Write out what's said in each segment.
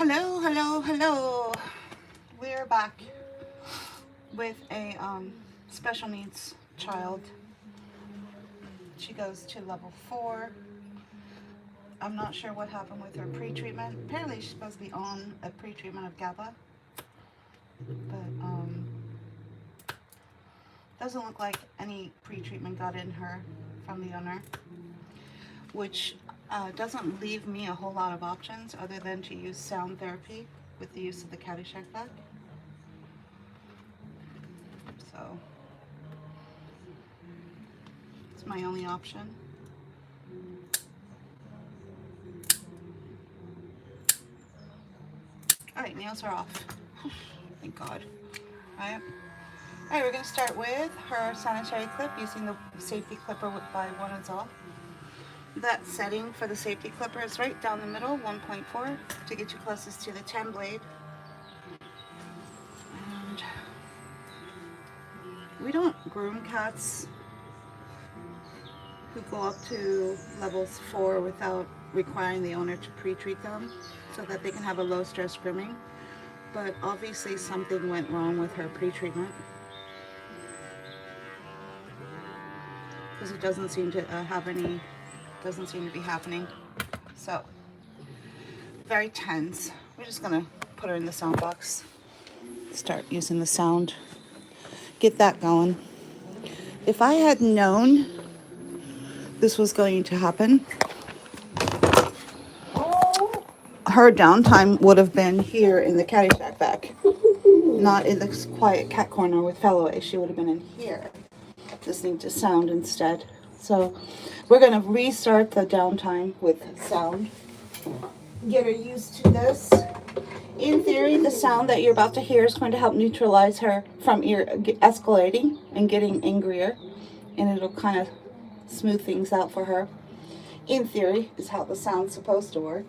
Hello, hello, hello. We're back with a special needs child. She goes to level 4. I'm not sure what happened with her pre-treatment. Apparently she's supposed to be on a pre-treatment of GABA, but doesn't look like any pre-treatment got in her from the owner, which doesn't leave me a whole lot of options other than to use sound therapy with the use of the Caddyshack back. So it's my only option. Alright, nails are off. Thank God. Alright, we're going to start with her sanitary clip using the safety clipper by One and All. That setting for the safety clipper is right down the middle, 1.4, to get you closest to the 10 blade. And we don't groom cats who go up to levels 4 without requiring the owner to pre-treat them so that they can have a low stress grooming. But obviously something went wrong with her pre-treatment, because it doesn't seem to doesn't seem to be happening. So very tense. We're just gonna put her in the sound box, start using the sound, get that going. If I had known this was going to happen, her downtime would have been here in the Caddyshack back, not in the quiet cat corner with Felloway. She would have been in here listening to sound instead. So we're going to restart the downtime with sound. Get her used to this. In theory, the sound that you're about to hear is going to help neutralize her from escalating and getting angrier, and it'll kind of smooth things out for her. In theory, is how the sound's supposed to work.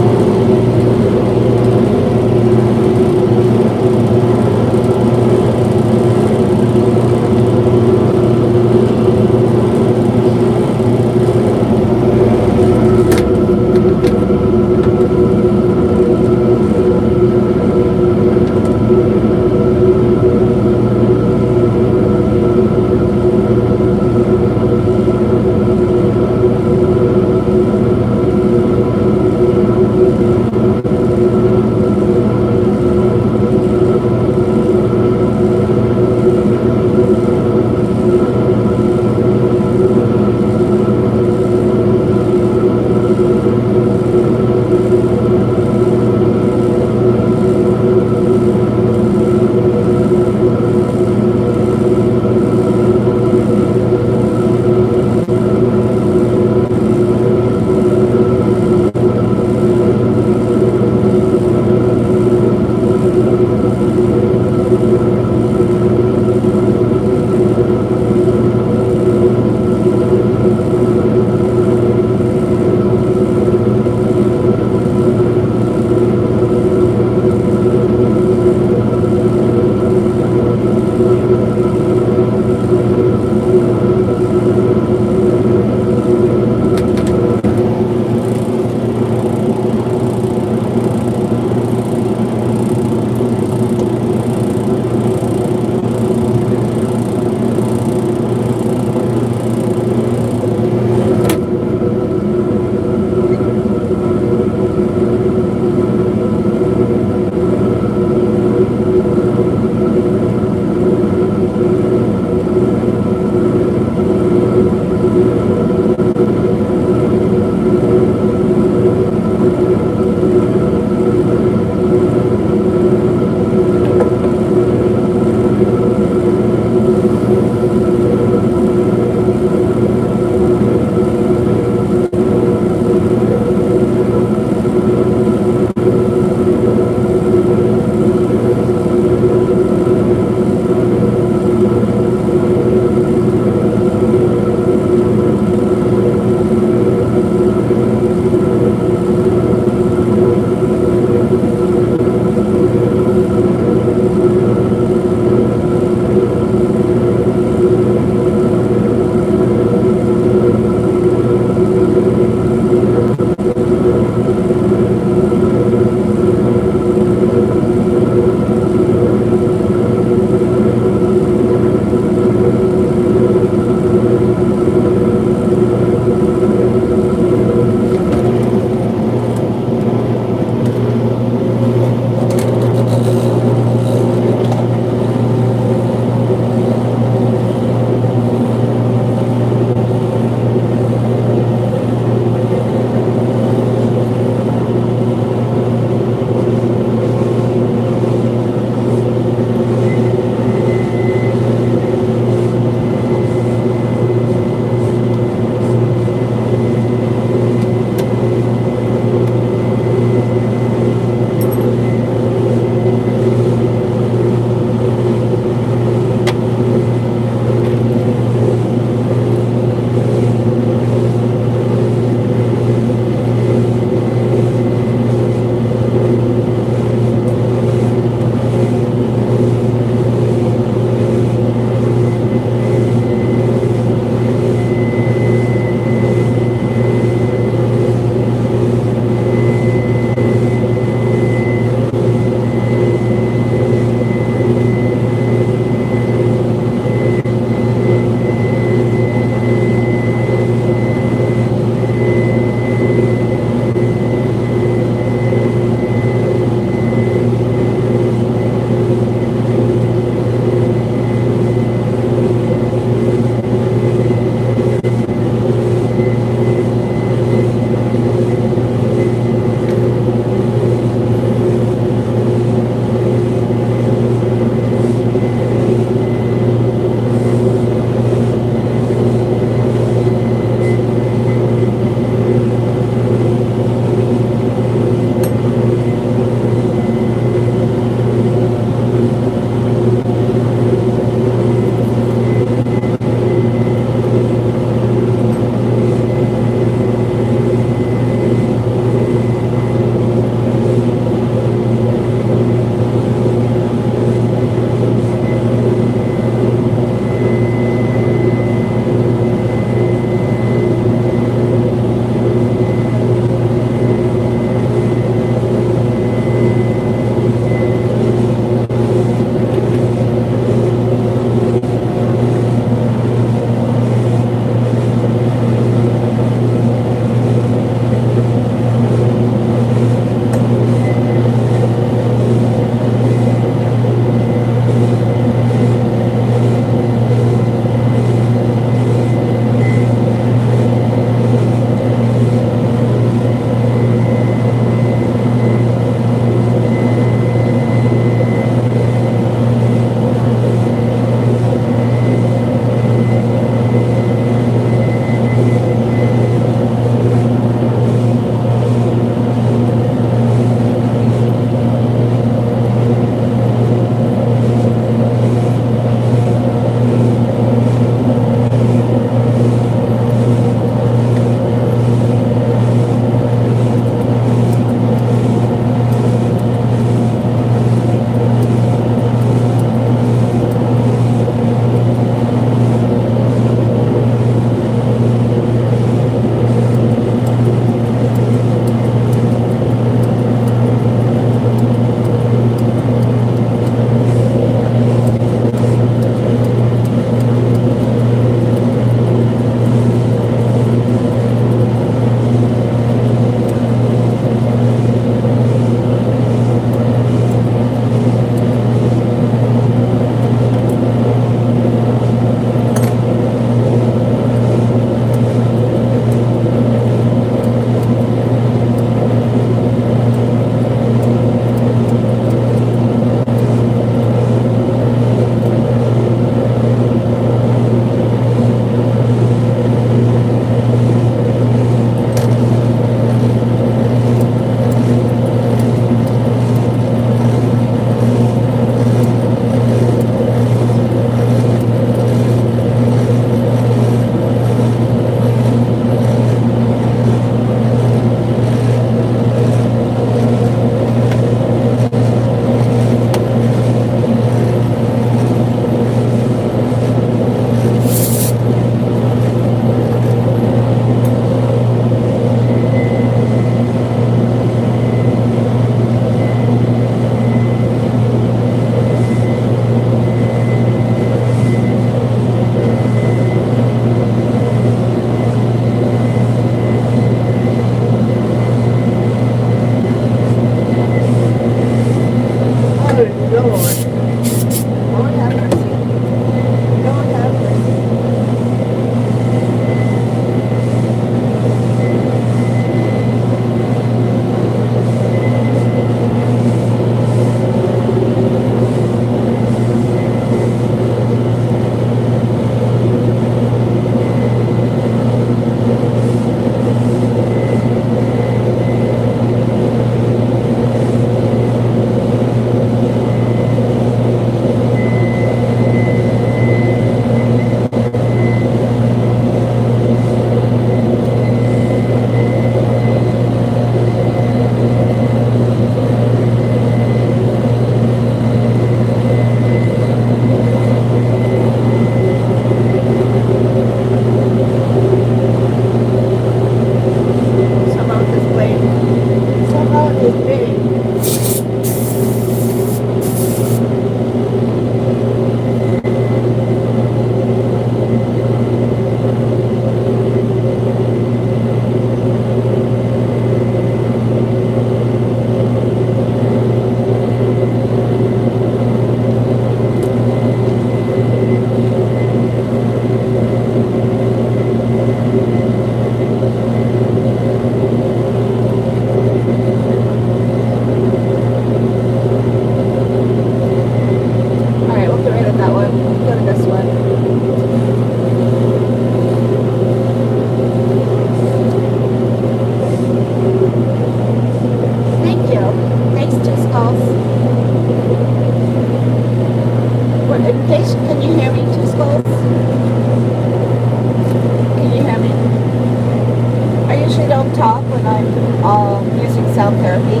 talk when I'm using sound therapy,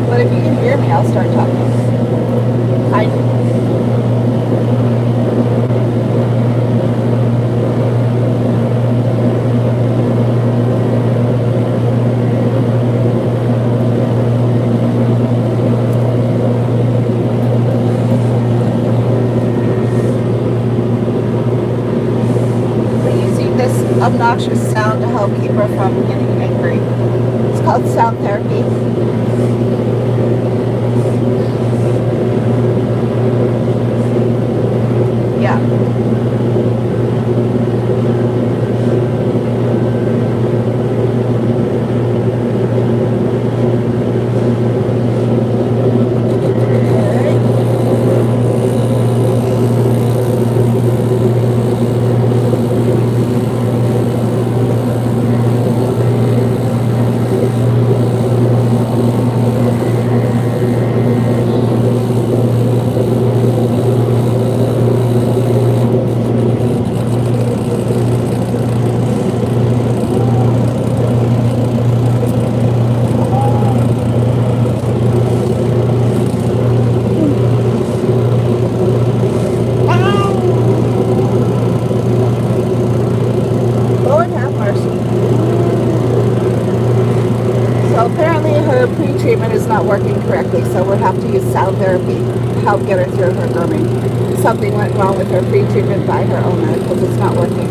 but if you can hear me, I'll start talking. Obnoxious sound to help keep her from getting angry. It's called sound therapy. Yeah. Treatment is not working correctly, so we'll have to use sound therapy to help get her through her grooming. Something went wrong with her pre-treatment by her owner because it's not working.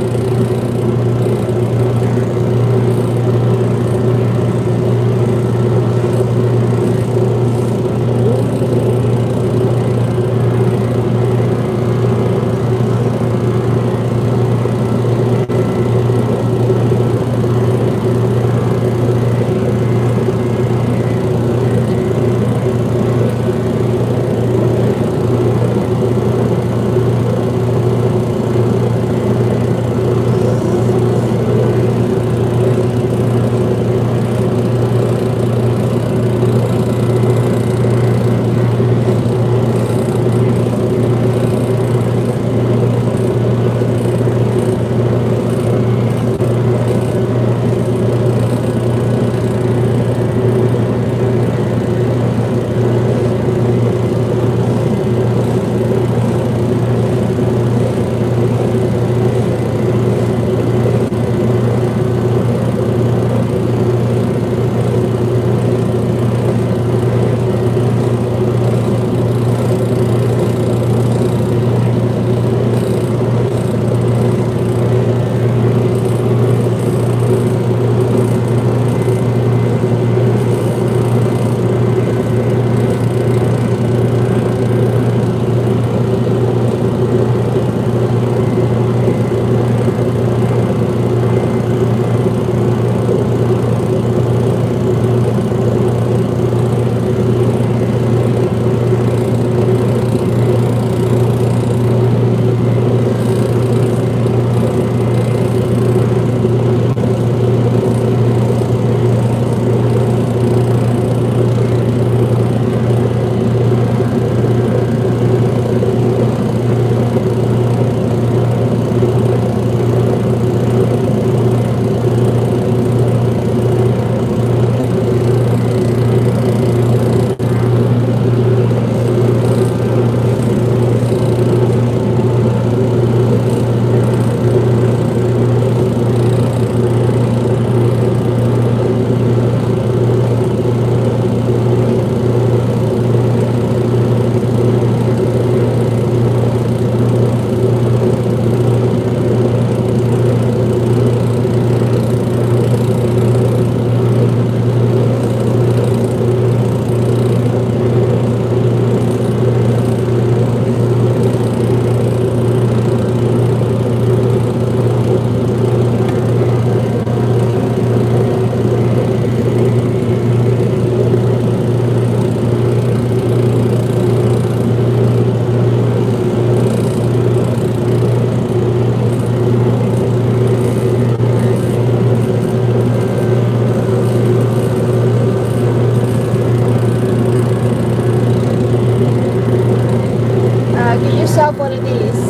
One of these.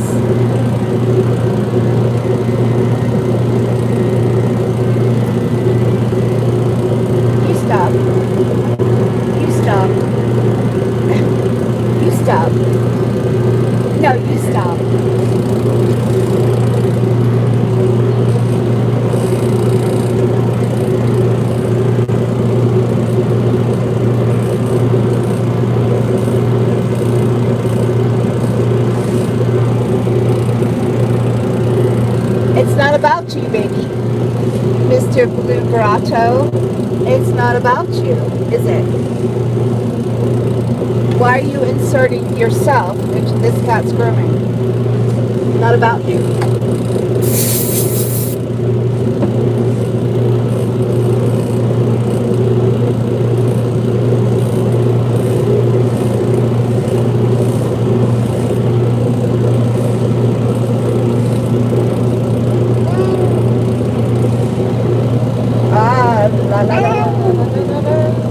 vibrato. It's not about you, is it? Why are you inserting yourself into this cat's grooming? Not about you. Ah, la la la la la la la.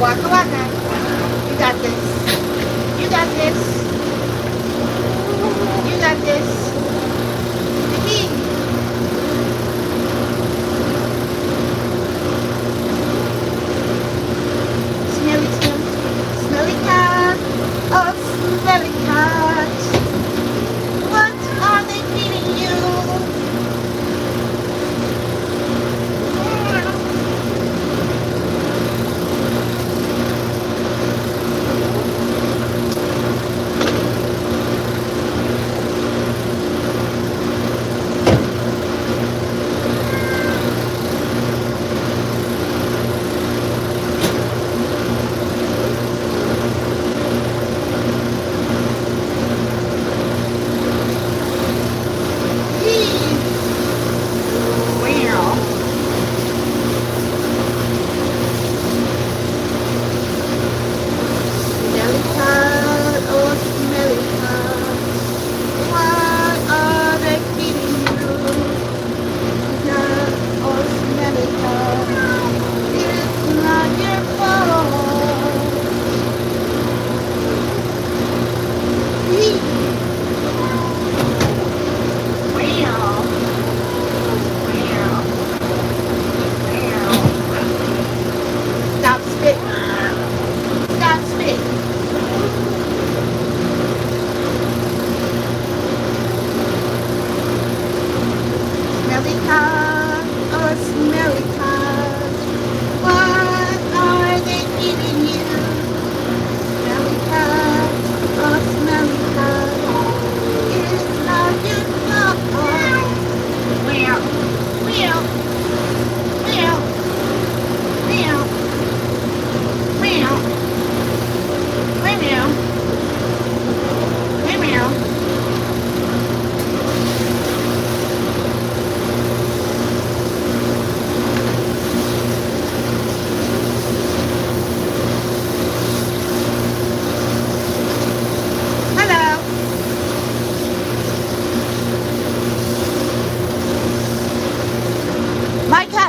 Waka waka. You got this. You got this. You got this. Hee. Smelly, smelly, smelly cat. Oh, smelly cat. What are they feeding you?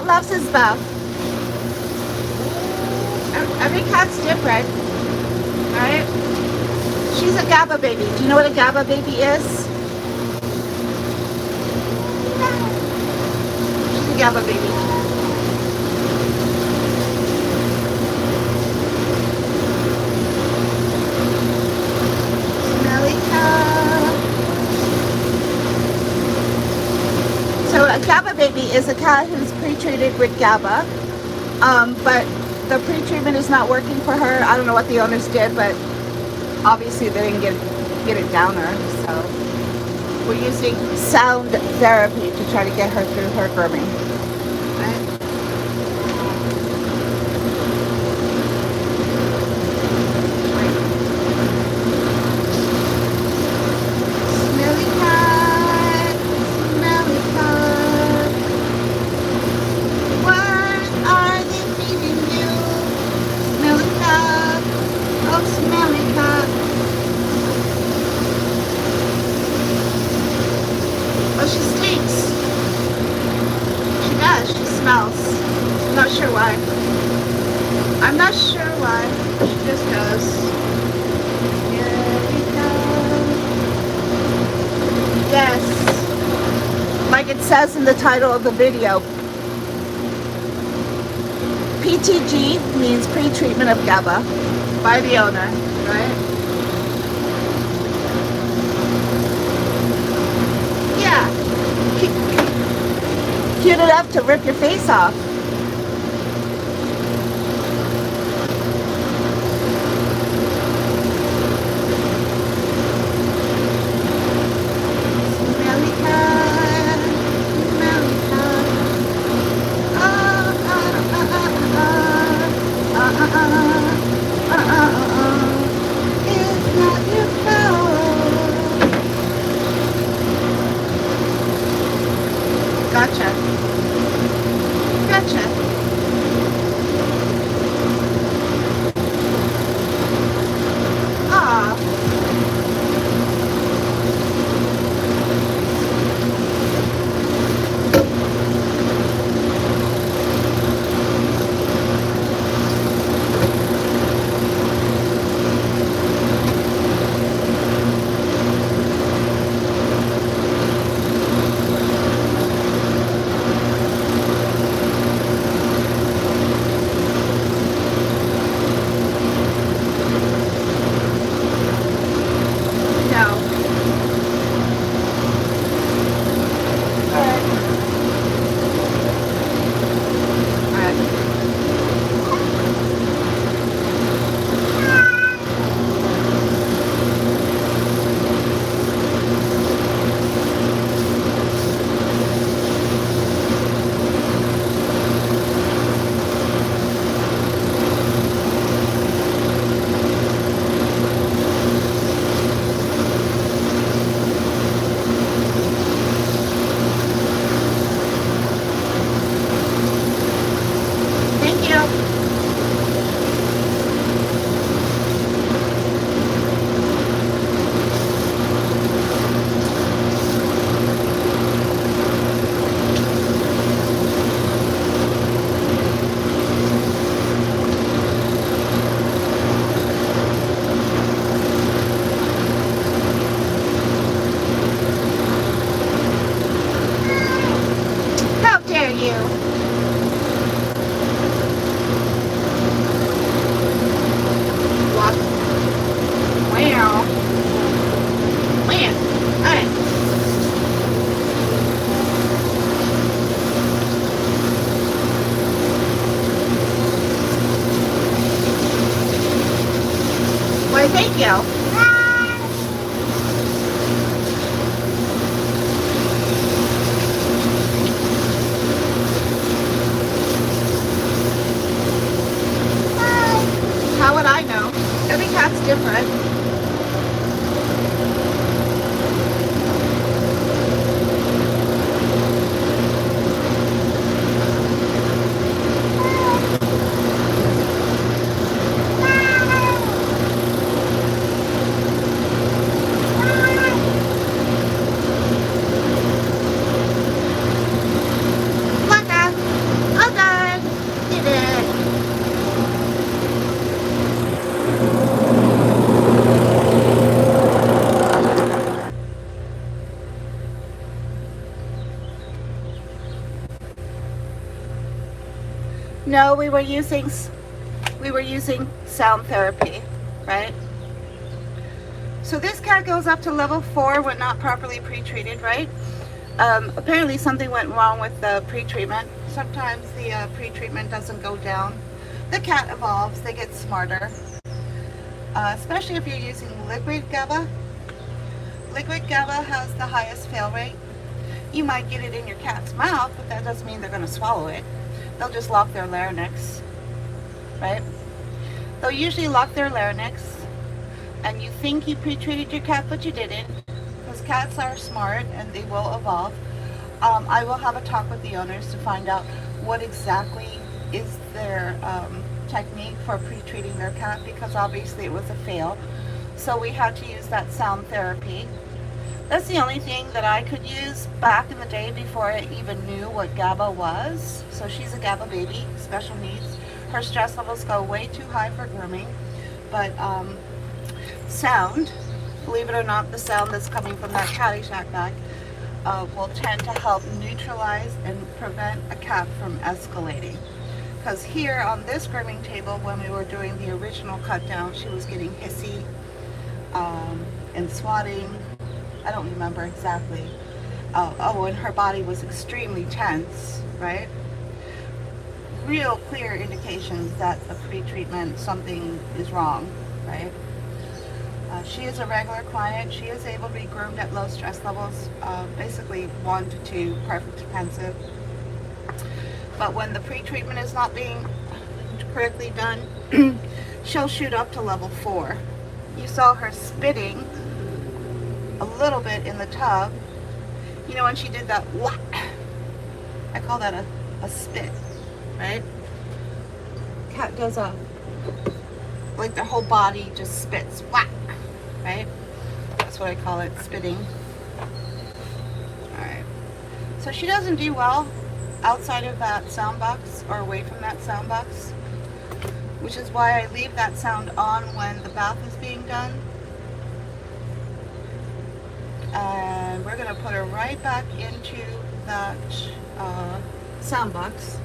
Loves his bath. Every cat's different, right? She's a GABA baby. Do you know what a GABA baby is? She's a GABA baby. Smelly cat. So a GABA baby is a cat who's pre-treated with GABA, but the pre-treatment is not working for her. I don't know what the owners did, but obviously they didn't get it down her. So we're using sound therapy to try to get her through her grooming. Right? Smelly cat, smelly cat. What are they feeding you? Smelly cat, oh smelly cat. Oh, she stinks. She does, she smells. I'm not sure why. I'm not sure why. She just does. Here we go. Yes. Like it says in the title of the video, PTG means pre-treatment of GABA by the owner, right? Yeah. Cute enough to rip your face off. Smelly cat, smelly cat. It's not your fault. Gotcha. thank you. How would I know? Every cat's different. Blanca, all done. Did it. No, we were using sound therapy, right? So this cat goes up to level 4 when not properly pre-treated, right? Apparently something went wrong with the pre-treatment. Sometimes the pre-treatment doesn't go down. The cat evolves, they get smarter. Especially if you're using liquid GABA. Liquid GABA has the highest fail rate. You might get it in your cat's mouth, but that doesn't mean they're going to swallow it. They'll just lock their larynx, right? They'll usually lock their larynx, and you think you pre-treated your cat, but you didn't, because cats are smart and they will evolve. I will have a talk with the owners to find out what exactly is their technique for pre-treating their cat, because obviously it was a fail. So we had to use that sound therapy. That's the only thing that I could use back in the day before I even knew what GABA was. So she's a GABA baby, special needs. Her stress levels go way too high for grooming. But sound, believe it or not, the sound that's coming from that Caddyshack bag will tend to help neutralize and prevent a cat from escalating. Because here on this grooming table, when we were doing the original cut down, she was getting hissy and swatting. I don't remember exactly. And her body was extremely tense, right? Real clear indications that a pre-treatment, something is wrong, right? She is a regular client. She is able to be groomed at low stress levels, basically 1 to 2, perfect pensive. But when the pre-treatment is not being correctly done, she'll shoot up to level 4. You saw her spitting a little bit in the tub. You know when she did that whack? I call that a spit, right? Cat does like their whole body just spits, whack, right? That's what I call it, spitting. Alright. So she doesn't do well outside of that sound box or away from that sound box, which is why I leave that sound on when the bath is being done. And we're going to put her right back into that sound box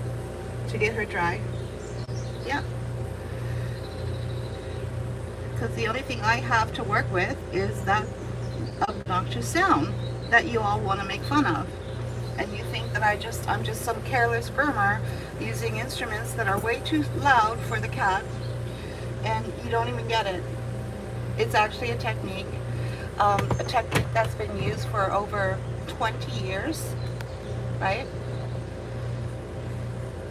to get her dry. Yeah. Because the only thing I have to work with is that obnoxious sound that you all want to make fun of. And you think that I'm just some careless groomer using instruments that are way too loud for the cat, and you don't even get it. It's actually a technique that's been used for over 20 years, right?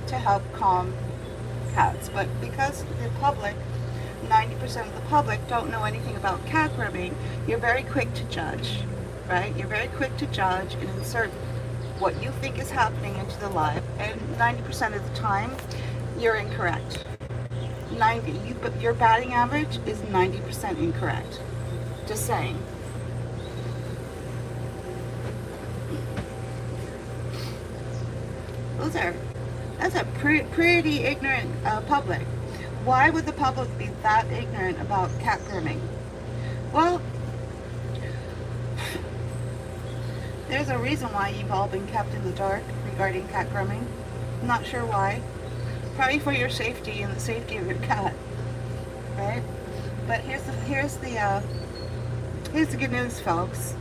To help calm cats. But because the public, 90% of the public don't know anything about cat grooming, you're very quick to judge, right? You're very quick to judge and insert what you think is happening into the live, and 90% of the time you're incorrect. But your batting average is 90% incorrect. Just saying. That's a pretty ignorant public. Why would the public be that ignorant about cat grooming? Well, there's a reason why you've all been kept in the dark regarding cat grooming. I'm not sure why. Probably for your safety and the safety of your cat, right? But here's the good news, folks.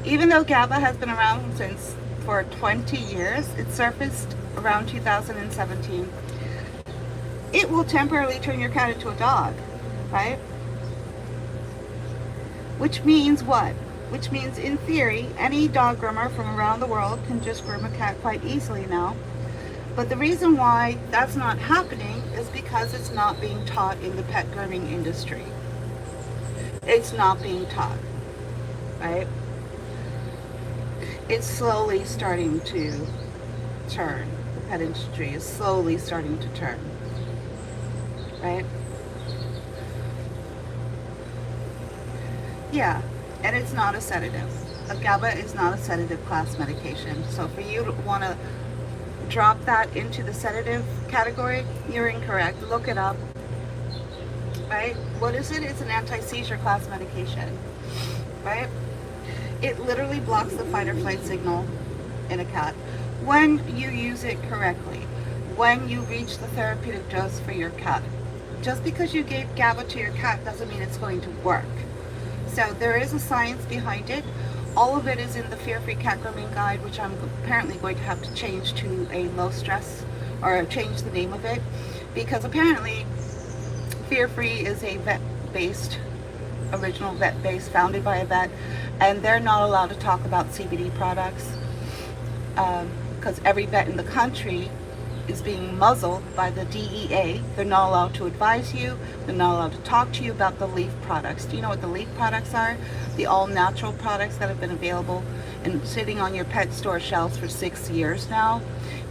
Even though GABA has been around for 20 years, it surfaced around 2017. it will temporarily turn your cat into a dog, right? Which means what? Which means, in theory, any dog groomer from around the world can just groom a cat quite easily now. But the reason why that's not happening is because it's not being taught in the pet grooming industry. It's not being taught, right? It's slowly starting to turn. The pet industry is slowly starting to turn, right? Yeah, and it's not a sedative. A GABA is not a sedative class medication. So for you to want to drop that into the sedative category, you're incorrect. Look it up, right? What is it? It's an anti-seizure class medication, right? It literally blocks the fight or flight signal in a cat when you use it correctly, when you reach the therapeutic dose for your cat. Just because you gave GABA to your cat doesn't mean it's going to work. So there is a science behind it. All of it is in the Fear-Free Cat Grooming Guide, which I'm apparently going to have to change to a low stress, or change the name of it, because apparently Fear-Free is a vet-based, original vet-based, founded by a vet, and they're not allowed to talk about CBD products because every vet in the country is being muzzled by the DEA. They're not allowed to advise you. They're not allowed to talk to you about the leaf products. Do you know what the leaf products are? The all-natural products that have been available and sitting on your pet store shelves for 6 years now.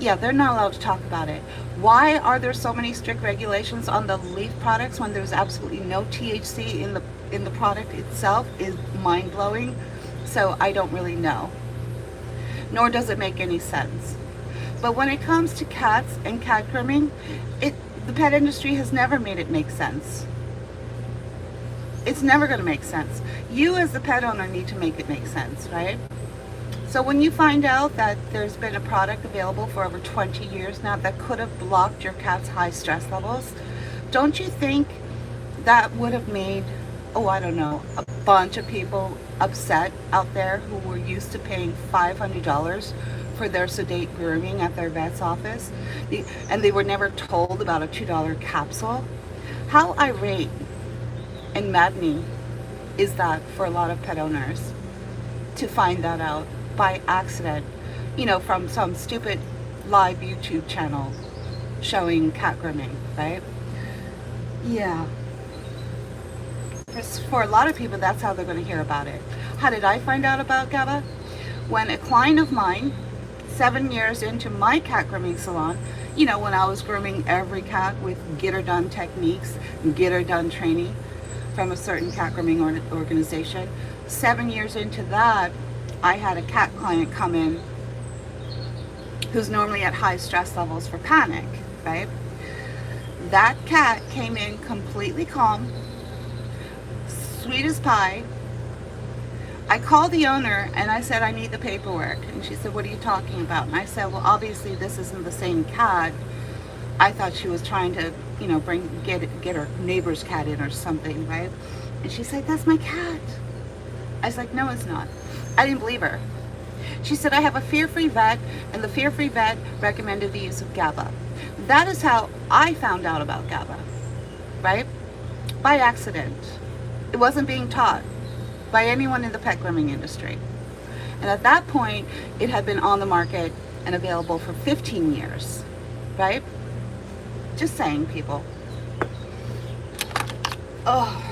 Yeah, they're not allowed to talk about it. Why are there so many strict regulations on the leaf products when there's absolutely no THC in the product itself is mind-blowing. So I don't really know. Nor does it make any sense. But when it comes to cats and cat grooming, the pet industry has never made it make sense. It's never going to make sense. You as the pet owner need to make it make sense, right? So when you find out that there's been a product available for over 20 years now that could have blocked your cat's high stress levels, don't you think that would have made, I don't know, a bunch of people upset out there who were used to paying $500 for their sedate grooming at their vet's office, and they were never told about a $2 capsule? How irate and maddening is that for a lot of pet owners to find that out by accident, from some stupid live YouTube channel showing cat grooming, right? Yeah. For a lot of people, that's how they're going to hear about it. How did I find out about GABA? When a client of mine, 7 years into my cat grooming salon, when I was grooming every cat with get her done techniques, get her done training from a certain cat grooming organization, 7 years into that, I had a cat client come in who's normally at high stress levels for panic, right? That cat came in completely calm, sweet as pie. I called the owner and I said, I need the paperwork. And she said, what are you talking about? And I said, well, obviously this isn't the same cat. I thought she was trying to, get her neighbor's cat in or something, right? And she said, that's my cat. I was like, no, it's not. I didn't believe her. She said, I have a fear-free vet, and the fear-free vet recommended the use of GABA. That is how I found out about GABA, right? By accident. It wasn't being taught by anyone in the pet grooming industry. And at that point, it had been on the market and available for 15 years, right? Just saying, people. Oh.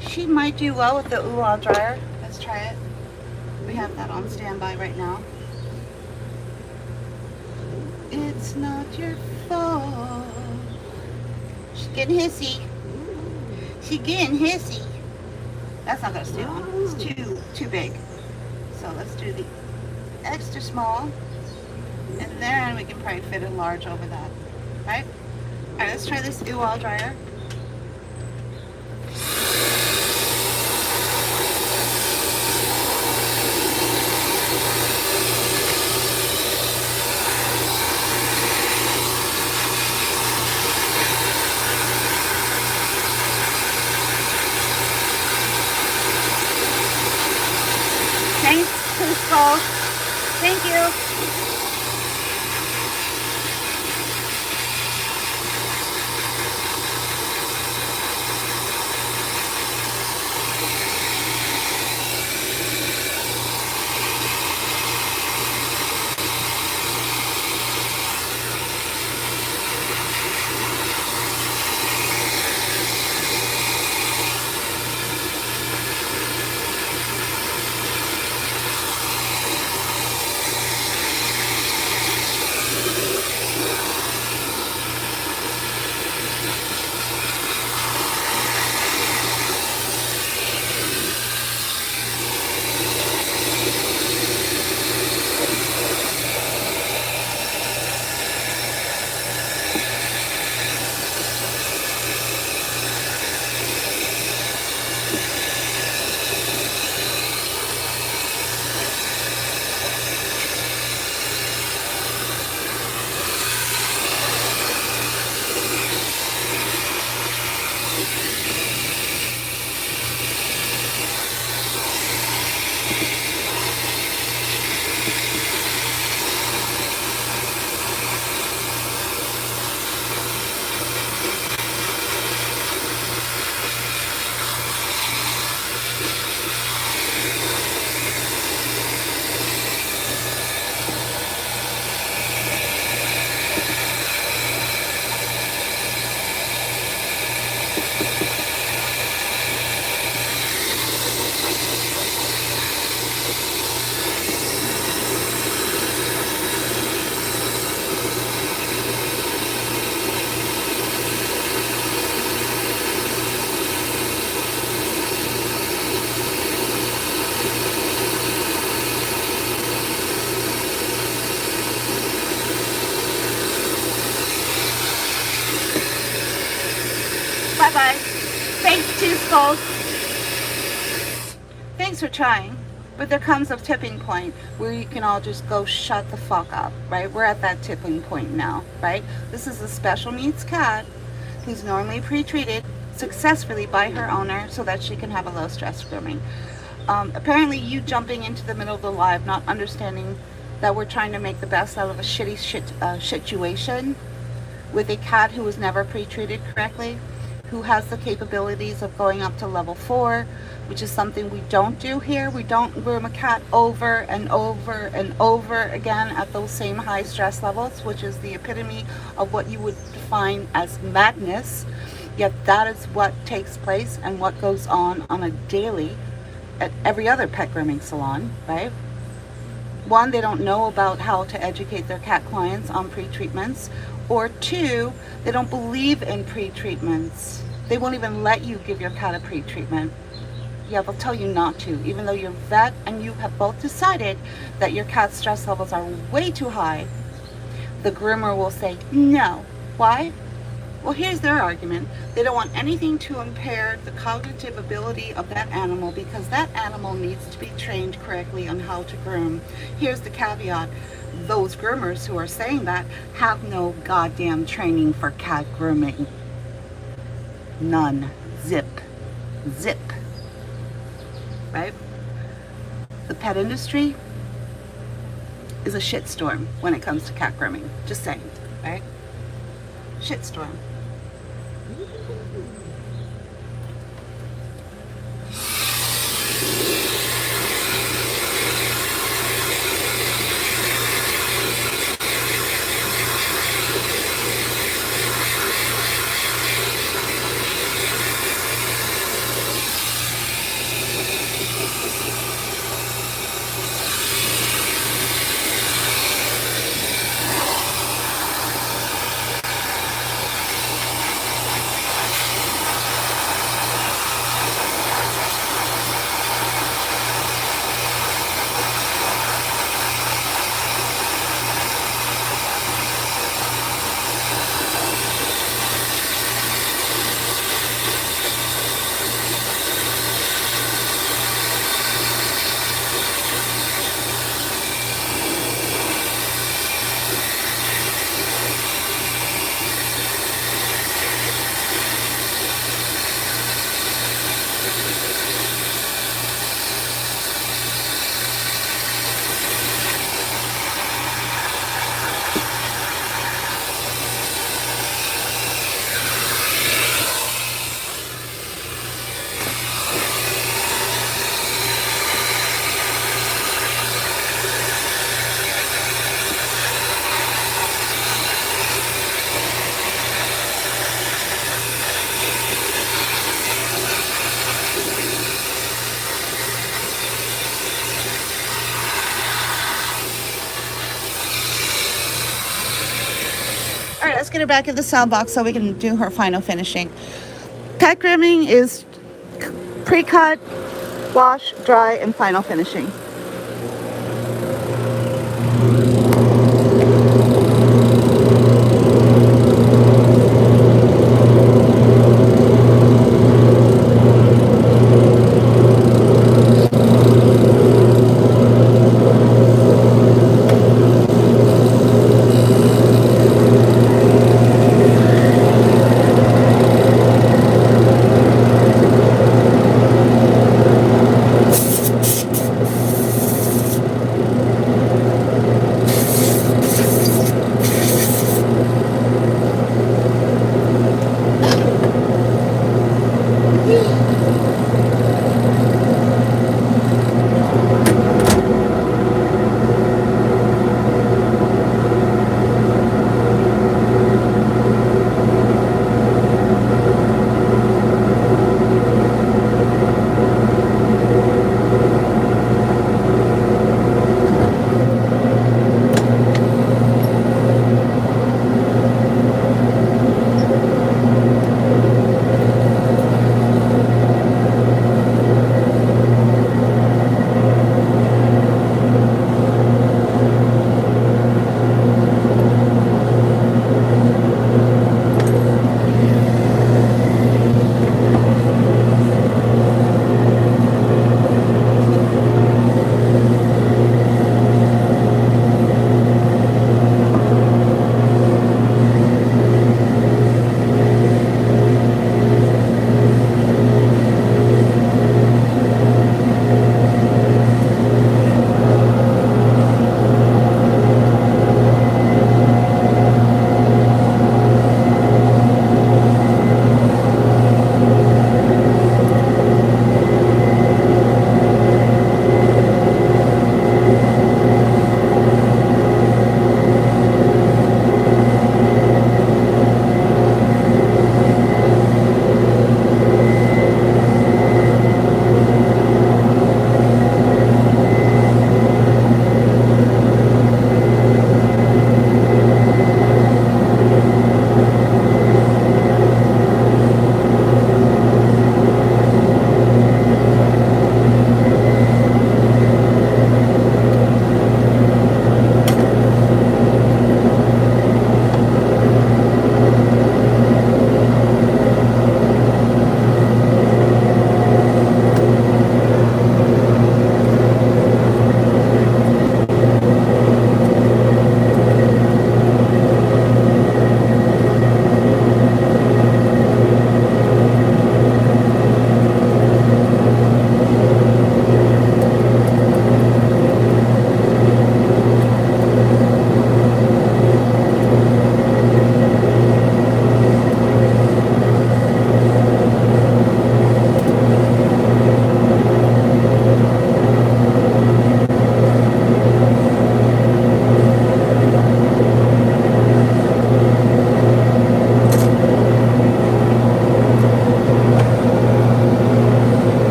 She might do well with the ooh-ah dryer. Let's try it. We have that on standby right now. It's not your fault. She's getting hissy. She's getting hissy. That's not gonna stay on. It's too big. So let's do the extra small, and then we can probably fit a large over that. Right? All right. Let's try this ooh-ah dryer. Skull. Thank you. Bye-bye. Thanks, Two Skulls. Thanks for trying. But there comes a tipping point where you can all just go shut the fuck up, right? We're at that tipping point now, right? This is a special needs cat who's normally pre-treated successfully by her owner so that she can have a low stress grooming. Apparently you jumping into the middle of the live, not understanding that we're trying to make the best out of a shitty situation with a cat who was never pre-treated correctly, who has the capabilities of going up to level 4, which is something we don't do here. We don't groom a cat over and over and over again at those same high stress levels, which is the epitome of what you would define as madness. Yet that is what takes place and what goes on a daily at every other pet grooming salon, right? One, they don't know about how to educate their cat clients on pre-treatments, or two, they don't believe in pre-treatments. They won't even let you give your cat a pre-treatment. Yeah, they'll tell you not to, even though your vet and you have both decided that your cat's stress levels are way too high. The groomer will say no. Why? Well, here's their argument. They don't want anything to impair the cognitive ability of that animal because that animal needs to be trained correctly on how to groom. Here's the caveat. Those groomers who are saying that have no goddamn training for cat grooming. None. Zip. Zip. Right? The pet industry is a shitstorm when it comes to cat grooming. Just saying, right? Shitstorm. let's get her back in the sound box so we can do her final finishing. Pet grooming is pre-cut, wash, dry, and final finishing.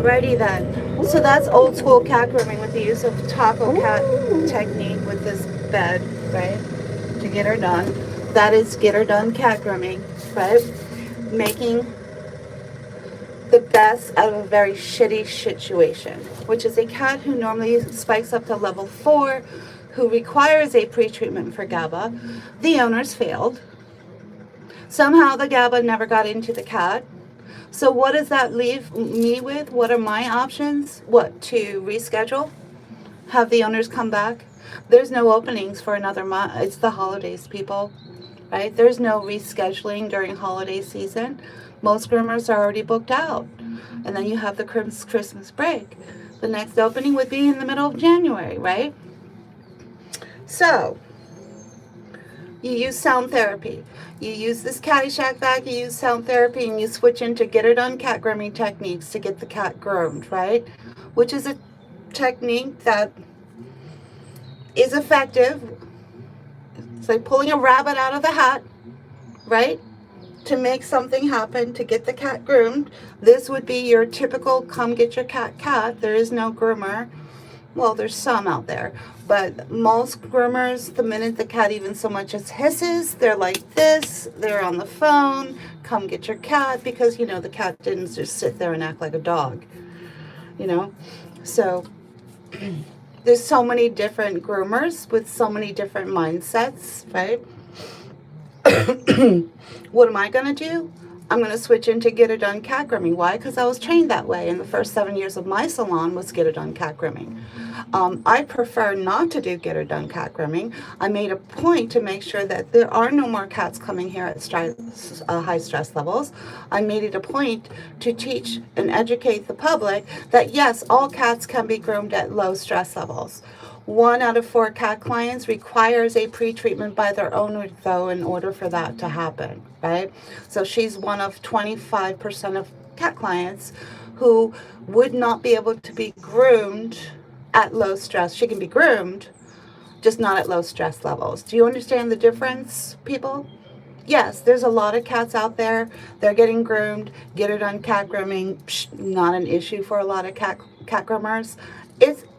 Alrighty then. So that's old school cat grooming with the use of taco cat technique with this bed, right? To get her done. That is get her done cat grooming, right? Making the best out of a very shitty situation, which is a cat who normally spikes up to level 4, who requires a pre-treatment for GABA. The owners failed. Somehow the GABA never got into the cat. So what does that leave me with? What are my options? What, to reschedule? Have the owners come back? There's no openings for another month. It's the holidays, people, right? There's no rescheduling during holiday season. Most groomers are already booked out. And then you have the Christmas break. The next opening would be in the middle of January, right? So, you use sound therapy. You use this Caddyshack bag, you use sound therapy, and you switch into get her done cat grooming techniques to get the cat groomed, right? Which is a technique that is effective. It's like pulling a rabbit out of the hat, right? To make something happen, to get the cat groomed. This would be your typical come get your cat. There is no groomer. Well, there's some out there, but most groomers, the minute the cat even so much as hisses, they're like this, they're on the phone, come get your cat, because, you know, the cat didn't just sit there and act like a dog, you know? So there's so many different groomers with so many different mindsets, right? What am I going to do? I'm going to switch into get it done cat grooming. Why? Because I was trained that way. And the first 7 years of my salon was get it done cat grooming. I prefer not to do get it done cat grooming. I made a point to make sure that there are no more cats coming here at high stress levels. I made it a point to teach and educate the public that yes, all cats can be groomed at low stress levels. 1 out of 4 cat clients requires a pre-treatment by their owner, though, in order for that to happen, right? So she's one of 25% of cat clients who would not be able to be groomed at low stress. She can be groomed, just not at low stress levels. Do you understand the difference, people? Yes, there's a lot of cats out there. They're getting groomed. Get her done cat grooming, not an issue for a lot of cat groomers.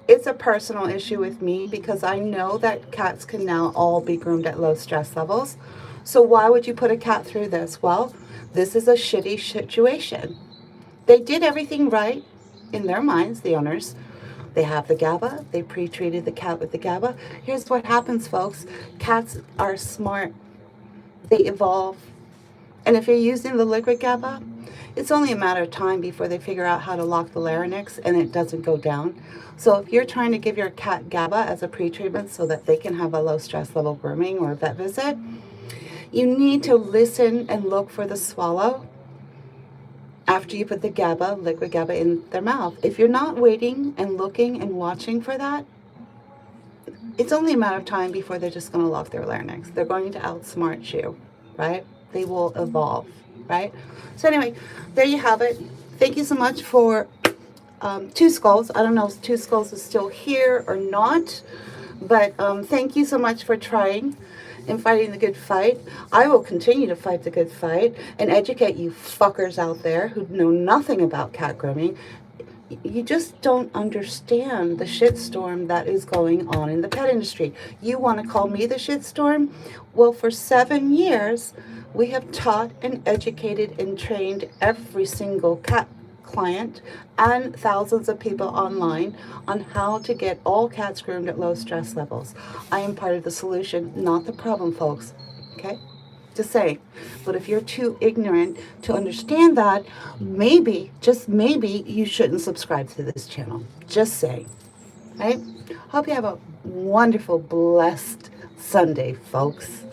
It's a personal issue with me because I know that cats can now all be groomed at low stress levels. So why would you put a cat through this? Well, this is a shitty situation. They did everything right in their minds, the owners. They have the GABA. They pre-treated the cat with the GABA. Here's what happens, folks. Cats are smart. They evolve. And if you're using the liquid GABA, it's only a matter of time before they figure out how to lock the larynx and it doesn't go down. So if you're trying to give your cat GABA as a pre-treatment so that they can have a low stress level grooming or a vet visit, you need to listen and look for the swallow after you put the GABA, liquid GABA, in their mouth. If you're not waiting and looking and watching for that, it's only a matter of time before they're just going to lock their larynx. They're going to outsmart you, right? They will evolve, right? So anyway, there you have it. Thank you so much for Two Skulls. I don't know if Two Skulls is still here or not, but thank you so much for trying and fighting the good fight. I will continue to fight the good fight and educate you fuckers out there who know nothing about cat grooming. You just don't understand the shitstorm that is going on in the pet industry. You want to call me the shitstorm? Well, for 7 years, we have taught and educated and trained every single cat client and thousands of people online on how to get all cats groomed at low stress levels. I am part of the solution, not the problem, folks. Okay? Just saying. But if you're too ignorant to understand that, maybe, just maybe, you shouldn't subscribe to this channel. Just saying. Right? Hope you have a wonderful, blessed Sunday, folks.